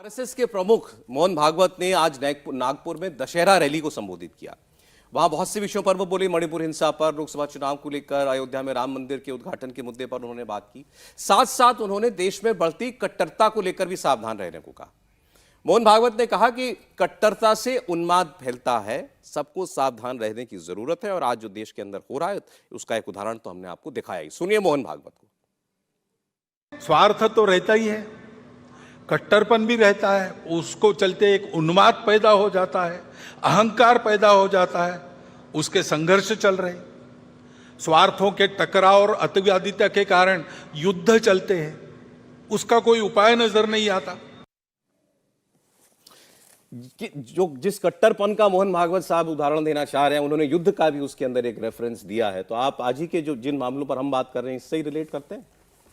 RSS के प्रमुख मोहन भागवत ने आज नागपुर में दशहरा रैली को संबोधित किया। वहां बहुत से विषयों पर वो बोले। मणिपुर हिंसा पर, लोकसभा चुनाव को लेकर, अयोध्या में राम मंदिर के उद्घाटन के मुद्दे पर उन्होंने बात की। साथ साथ उन्होंने देश में बढ़ती कट्टरता को लेकर भी सावधान रहने को कहा। मोहन भागवत ने कहा कि कट्टरता से उन्माद फैलता है, सबको सावधान रहने की जरूरत है और आज जो देश के अंदर हो रहा है उसका एक उदाहरण तो हमने आपको दिखाया ही। सुनिए मोहन भागवत को। स्वार्थ तो रहता ही है, कट्टरपन भी रहता है, उसको चलते एक उन्माद पैदा हो जाता है, अहंकार पैदा हो जाता है, उसके संघर्ष चल रहे। स्वार्थों के टकराव और अतिवादिता के कारण युद्ध चलते हैं, उसका कोई उपाय नजर नहीं आता। जो जिस कट्टरपन का मोहन भागवत साहब उदाहरण देना चाह रहे हैं, उन्होंने युद्ध का भी उसके अंदर एक रेफरेंस दिया है। तो आप आज ही के जो जिन मामलों पर हम बात कर रहे हैं इससे ही रिलेट करते हैं?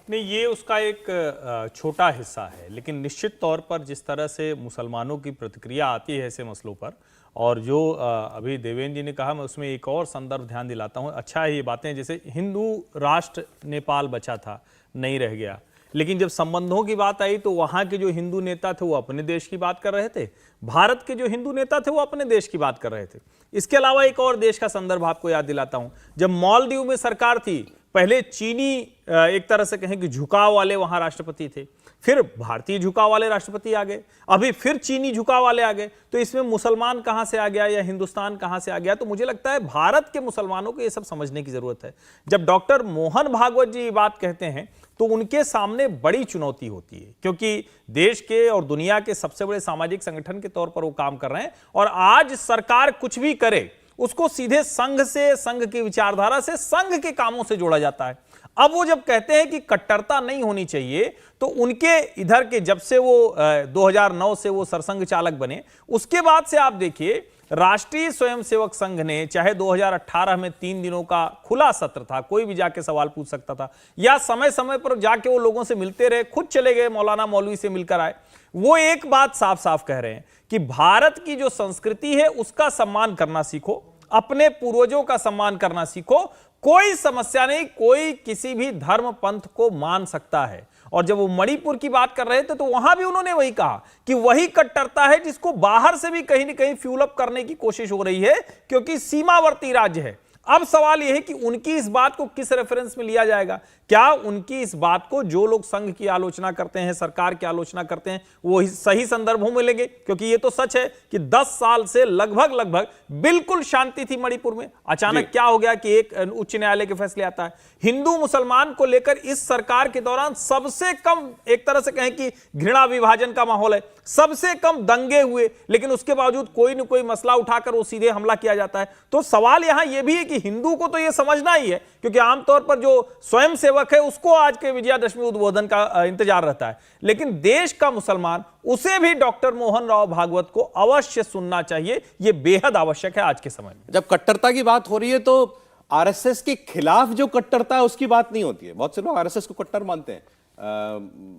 नहीं, ये उसका एक छोटा हिस्सा है, लेकिन निश्चित तौर पर जिस तरह से मुसलमानों की प्रतिक्रिया आती है ऐसे मसलों पर, और जो अभी देवेंद्र जी ने कहा, मैं उसमें एक और संदर्भ ध्यान दिलाता हूँ। अच्छा है ये बातें, जैसे हिंदू राष्ट्र नेपाल बचा था, नहीं रह गया, लेकिन जब संबंधों की बात आई तो वहाँ के जो हिंदू नेता थे वो अपने देश की बात कर रहे थे, भारत के जो हिंदू नेता थे वो अपने देश की बात कर रहे थे। इसके अलावा एक और देश का संदर्भ आपको याद दिलाता हूँ। जब मालदीव में सरकार थी, पहले चीनी एक तरह से कहें कि झुकाव वाले वहां राष्ट्रपति थे, फिर भारतीय झुकाव वाले राष्ट्रपति आ गए, अभी फिर चीनी झुकाव वाले आ गए। तो इसमें मुसलमान कहां से आ गया या हिंदुस्तान कहां से आ गया? तो मुझे लगता है भारत के मुसलमानों को ये सब समझने की जरूरत है। जब डॉक्टर मोहन भागवत जी ये बात कहते हैं तो उनके सामने बड़ी चुनौती होती है, क्योंकि देश के और दुनिया के सबसे बड़े सामाजिक संगठन के तौर पर वो काम कर रहे हैं, और आज सरकार कुछ भी करे उसको सीधे संघ से, संघ की विचारधारा से, संघ के कामों से जोड़ा जाता है। अब वो जब कहते हैं कि कट्टरता नहीं होनी चाहिए, तो उनके इधर के जब से वो 2009 से वो सरसंघ चालक बने, उसके बाद से आप देखिए राष्ट्रीय स्वयंसेवक संघ ने, चाहे 2018 में 3 दिनों का खुला सत्र था, कोई भी जाके सवाल पूछ सकता था, या समय समय पर जाके वो लोगों से मिलते रहे, खुद चले गए मौलाना मौलवी से मिलकर आए, वो एक बात साफ साफ कह रहे हैं कि भारत की जो संस्कृति है उसका सम्मान करना सीखो, अपने पूर्वजों का सम्मान करना सीखो। कोई समस्या नहीं, कोई किसी भी धर्म पंथ को मान सकता है। और जब वो मणिपुर की बात कर रहे थे तो वहां भी उन्होंने वही कहा कि वही कट्टरता है जिसको बाहर से भी कहीं ना कहीं फ्यूल अप करने की कोशिश हो रही है, क्योंकि सीमावर्ती राज्य है। अब सवाल यह है कि उनकी इस बात को किस रेफरेंस में लिया जाएगा? क्या उनकी इस बात को जो लोग संघ की आलोचना करते हैं, सरकार की आलोचना करते हैं, वो सही संदर्भों में लेंगे? क्योंकि ये तो सच है कि 10 साल से लगभग बिल्कुल शांति थी मणिपुर में। अचानक क्या हो गया कि एक उच्च न्यायालय के फैसले आता है। हिंदू मुसलमान को लेकर इस सरकार के दौरान सबसे कम, एक तरह से कहें कि घृणा विभाजन का माहौल है, सबसे कम दंगे हुए, लेकिन उसके बावजूद कोई न कोई मसला उठाकर वो सीधे हमला किया जाता है। तो सवाल यहां यह भी है कि हिंदू को तो यह समझना ही है, क्योंकि आमतौर पर जो स्वयं सेवक है उसको आज के विजयादशमी उद्बोधन का इंतजार रहता है, लेकिन देश का मुसलमान, उसे भी डॉक्टर मोहन राव भागवत को अवश्य सुनना चाहिए। यह बेहद आवश्यक है आज के समय में। जब कट्टरता की बात हो रही है तो आरएसएस के खिलाफ जो कट्टरता है उसकी बात नहीं होती है। बहुत से लोग आरएसएस को कट्टर मानते हैं।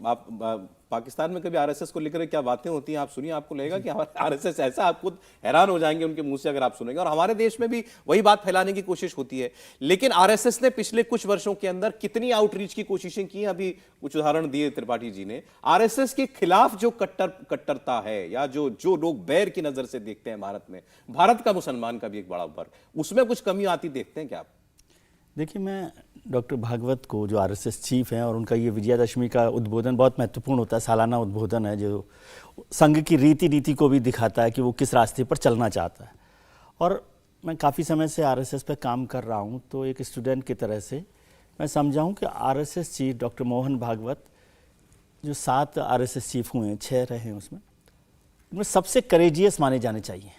आप पाकिस्तान में कभी आरएसएस को लेकर क्या बातें होती हैं आप सुनिए, आपको लगेगा कि हमारा आरएसएस ऐसा, आप खुद हैरान हो जाएंगे उनके मुंह से अगर आप सुनेंगे। और हमारे देश में भी वही बात फैलाने की कोशिश होती है। लेकिन आरएसएस ने पिछले कुछ वर्षों के अंदर कितनी आउटरीच की कोशिशें की, अभी कुछ उदाहरण दिए त्रिपाठी जी ने। आरएसएस के खिलाफ जो कट्टरता है या जो लोग बैर की नजर से देखते हैं भारत में, भारत का मुसलमान का भी एक बड़ा वर्ग, उसमें कुछ कमी आती देखते हैं क्या आप? देखिए, मैं डॉक्टर भागवत को, जो आरएसएस चीफ हैं, और उनका ये विजयादशमी का उद्बोधन बहुत महत्वपूर्ण होता है, सालाना उद्बोधन है जो संघ की रीति नीति को भी दिखाता है कि वो किस रास्ते पर चलना चाहता है। और मैं काफ़ी समय से आरएसएस पर काम कर रहा हूँ, तो एक स्टूडेंट की तरह से मैं समझा हूँ कि RSS chief doctor Mohan Bhagwat, जो 7 आरएसएस चीफ हुए हैं, 6 रहे हैं उसमें, उनमें सबसे करेजियस माने जाने चाहिए।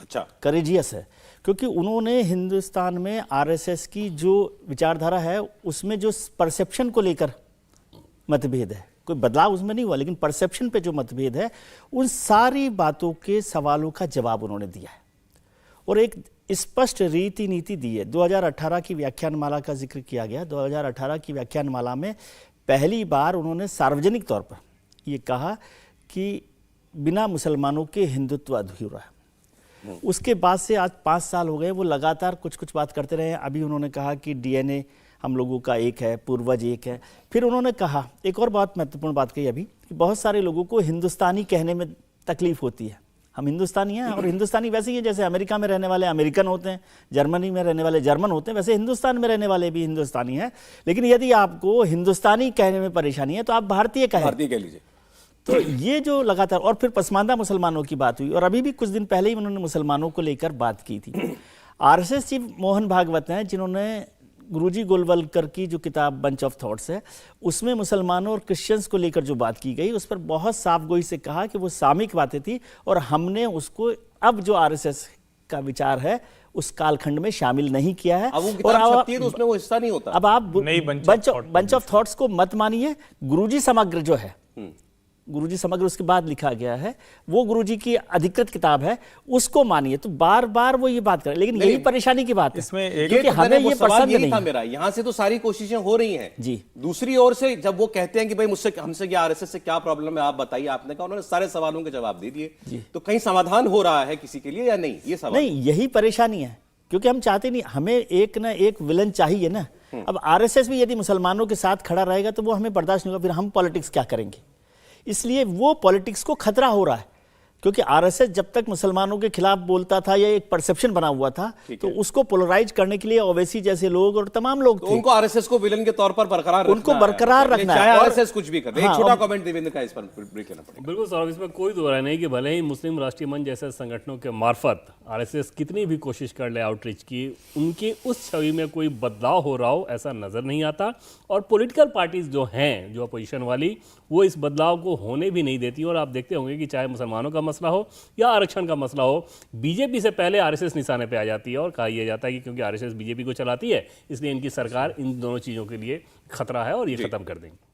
अच्छा, करेजियस है क्योंकि उन्होंने हिंदुस्तान में आरएसएस की जो विचारधारा है उसमें जो परसेप्शन को लेकर मतभेद है, कोई बदलाव उसमें नहीं हुआ, लेकिन परसेप्शन पे जो मतभेद है, उन सारी बातों के सवालों का जवाब उन्होंने दिया है और एक स्पष्ट रीति नीति दी है। 2018 की व्याख्यानमाला का जिक्र किया गया। 2018 की व्याख्यानमाला में पहली बार उन्होंने सार्वजनिक तौर पर ये कहा कि बिना मुसलमानों के हिंदुत्व अधूरा है। उसके बाद से आज 5 साल हो गए, वो लगातार कुछ बात करते रहे। अभी उन्होंने कहा कि डीएनए हम लोगों का एक है, पूर्वज एक है। फिर उन्होंने कहा, एक और बहुत महत्वपूर्ण बात कही अभी, कि बहुत सारे लोगों को हिंदुस्तानी कहने में तकलीफ होती है। हम हिंदुस्तानी हैं, और हिंदुस्तानी वैसे ही है जैसे अमेरिका में रहने वाले अमेरिकन होते हैं, जर्मनी में रहने वाले जर्मन होते हैं, वैसे हिंदुस्तान में रहने वाले भी हिंदुस्तानी हैं। लेकिन यदि आपको हिंदुस्तानी कहने में परेशानी है तो आप भारतीय कहें। भारतीय कह लीजिए। तो ये जो लगातार, और फिर पसमानदा मुसलमानों की बात हुई, और अभी भी कुछ दिन पहले ही उन्होंने मुसलमानों को लेकर बात की थी। आरएसएस चीफ मोहन भागवत हैं, जिन्होंने गुरुजी गोलवलकर की जो किताब बंच ऑफ थॉट्स है, उसमें मुसलमानों और क्रिश्चियंस को लेकर जो बात की गई, उस पर बहुत साफ गोई से कहा कि वो सामयिक बातें थी, और हमने उसको अब जो आरएसएस का विचार है उस कालखंड में शामिल नहीं किया है। अब वो और किताब छपती है तो उसमें वो हिस्सा नहीं होता। अब आप नई बंच ऑफ थॉट्स को मत मानिए। गुरुजी समग्र जो है, गुरुजी समग्र उसके बाद लिखा गया है, वो गुरुजी की अधिकृत किताब है, उसको मानिए। तो बार बार वो ये बात कर, लेकिन यही परेशानी की बात है इसमें एक- क्योंकि ये तो हमें ये सवाल पसंद यही नहीं था है। मेरा। यहाँ से तो सारी कोशिशें हो रही हैं जी। दूसरी ओर से जब वो कहते हैं कि भाई मुझसे हमसे क्या, आरएसएस से क्या प्रॉब्लम है, आप बताइए, आपने कहा, उन्होंने सारे सवालों के जवाब दे दिए। तो कहीं समाधान हो रहा है किसी के लिए या नहीं, ये सवाल। नहीं, यही परेशानी है, क्योंकि हम चाहते नहीं, हमें एक ना एक विलन चाहिए ना। अब आरएसएस भी यदि मुसलमानों के साथ खड़ा रहेगा तो वो हमें बर्दाश्त नहीं होगा, फिर हम पॉलिटिक्स क्या करेंगे। इसलिए वो पॉलिटिक्स को खतरा हो रहा है, क्योंकि आरएसएस जब तक मुसलमानों के खिलाफ बोलता था, या एक परसेप्शन बना हुआ था, तो उसको पोलराइज करने के लिए ओवैसी जैसे लोग और तमाम लोग तो थे। उनको आरएसएस को विलन के तौर पर बरकरार उनको रखना है। बरकरार रखना है। चाहे और- आरएसएस कुछ भी करे। एक हाँ, छोटा अब- कमेंट देवेंद्र का इस पर ब्रेक लेना पड़ेगा। बिल्कुल सौरभ, इसमें कोई दो राय नहीं कि भले ही मुस्लिम राष्ट्रीय मंच जैसे संगठनों के मार्फत आरएसएस कितनी भी कोशिश कर ले आउटरीच की, उनकी उस छवि में कोई बदलाव हो रहा हो ऐसा नजर नहीं आता। और पॉलिटिकल पार्टीज जो हैं, जो अपोजिशन वाली, वो इस बदलाव को होने भी नहीं देती। और आप देखते होंगे कि चाहे मुसलमानों का मसला हो या आरक्षण का मसला हो, बीजेपी से पहले आरएसएस निशाने पे आ जाती है। और कहा यह जाता है कि क्योंकि आरएसएस बीजेपी को चलाती है, इसलिए इनकी सरकार इन दोनों चीज़ों के लिए खतरा है और ये खत्म कर देंगे।